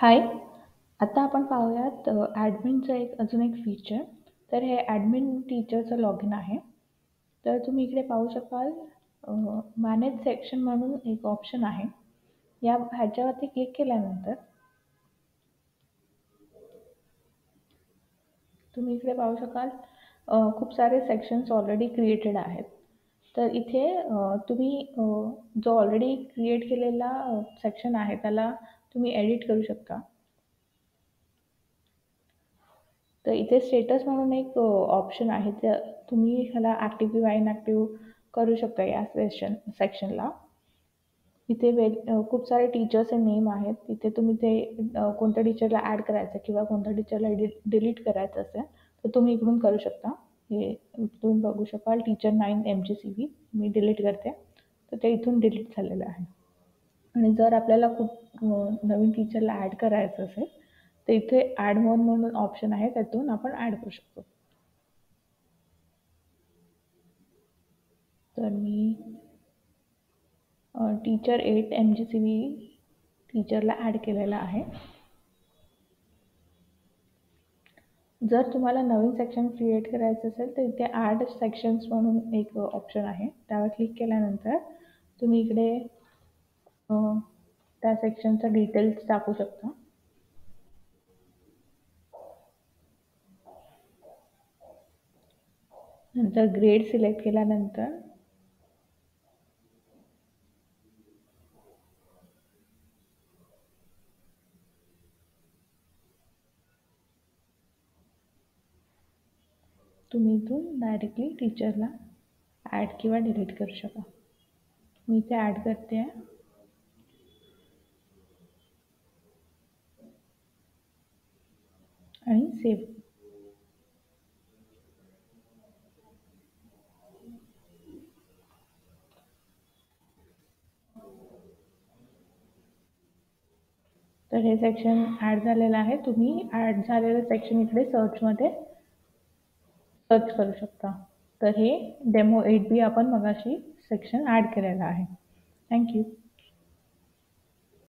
हाय. आता आपण पाहूयात ॲडमिनचं अजून एक फीचर. तर हे ॲडमिन टीचरचं लॉगिन आहे. तर तुम्ही इकडे पाहू शकाल मॅनेज सेक्शन म्हणून एक ऑप्शन आहे. ह्याच्यावरती क्लिक केल्यानंतर तुम्ही इकडे पाहू शकाल खूप सारे सेक्शन्स ऑलरेडी क्रिएटेड आहेत. तर इथे तुम्ही जो ऑलरेडी क्रिएट केलेला सेक्शन आहे त्याला तुम्ही एडिट करू शकता. तर इथे स्टेटस म्हणून एक ऑप्शन आहे. तर तुम्ही ह्याला ॲक्टिव्ह किंवा इनॲक्टिव्ह करू शकता या सेक्शनला. इथे खूप सारे टीचर्सचे नेम आहेत. तिथे तुम्ही ते कोणत्या टीचरला ॲड करायचं किंवा कोणत्या टीचरला डिलीट करायचं असेल तर तुम्ही इकडून करू शकता. हे तुम्ही बघू शकाल टीचर 9 MGCV मी डिलीट करते. तर ते इथून डिलीट झालेलं आहे. आणि जर आपल्याला खूप नवीन टीचरला ॲड करायचं असेल तर इथे ॲड वन म्हणून ऑप्शन आहे, त्यातून आपण ॲड करू शकतो. तर मी टीचर 8 MGCV टीचरला ॲड केलेला आहे. जर तुम्हाला नवीन सेक्शन क्रिएट करायचं असेल तर इथे ॲड सेक्शन्स म्हणून एक ऑप्शन आहे. त्यावर क्लिक केल्यानंतर तुम्ही इकडे त्या सेक्शनचा डिटेल्स टाकू शकता. नंतर ग्रेड सिलेक्ट केल्यानंतर तुम्ही इथून डायरेक्टली टीचरला ॲड किंवा डिलीट करू शकता. मी इथे ॲड करते आहे आणि सेव्ह. तर हे सेक्शन ॲड झालेलं आहे. तुम्ही ॲड झालेलं सेक्शन इकडे सर्चमध्ये सर्च करू शकता. तर हे डेमो 8B आपण मगाशी सेक्शन ॲड केलेलं आहे. Thank you.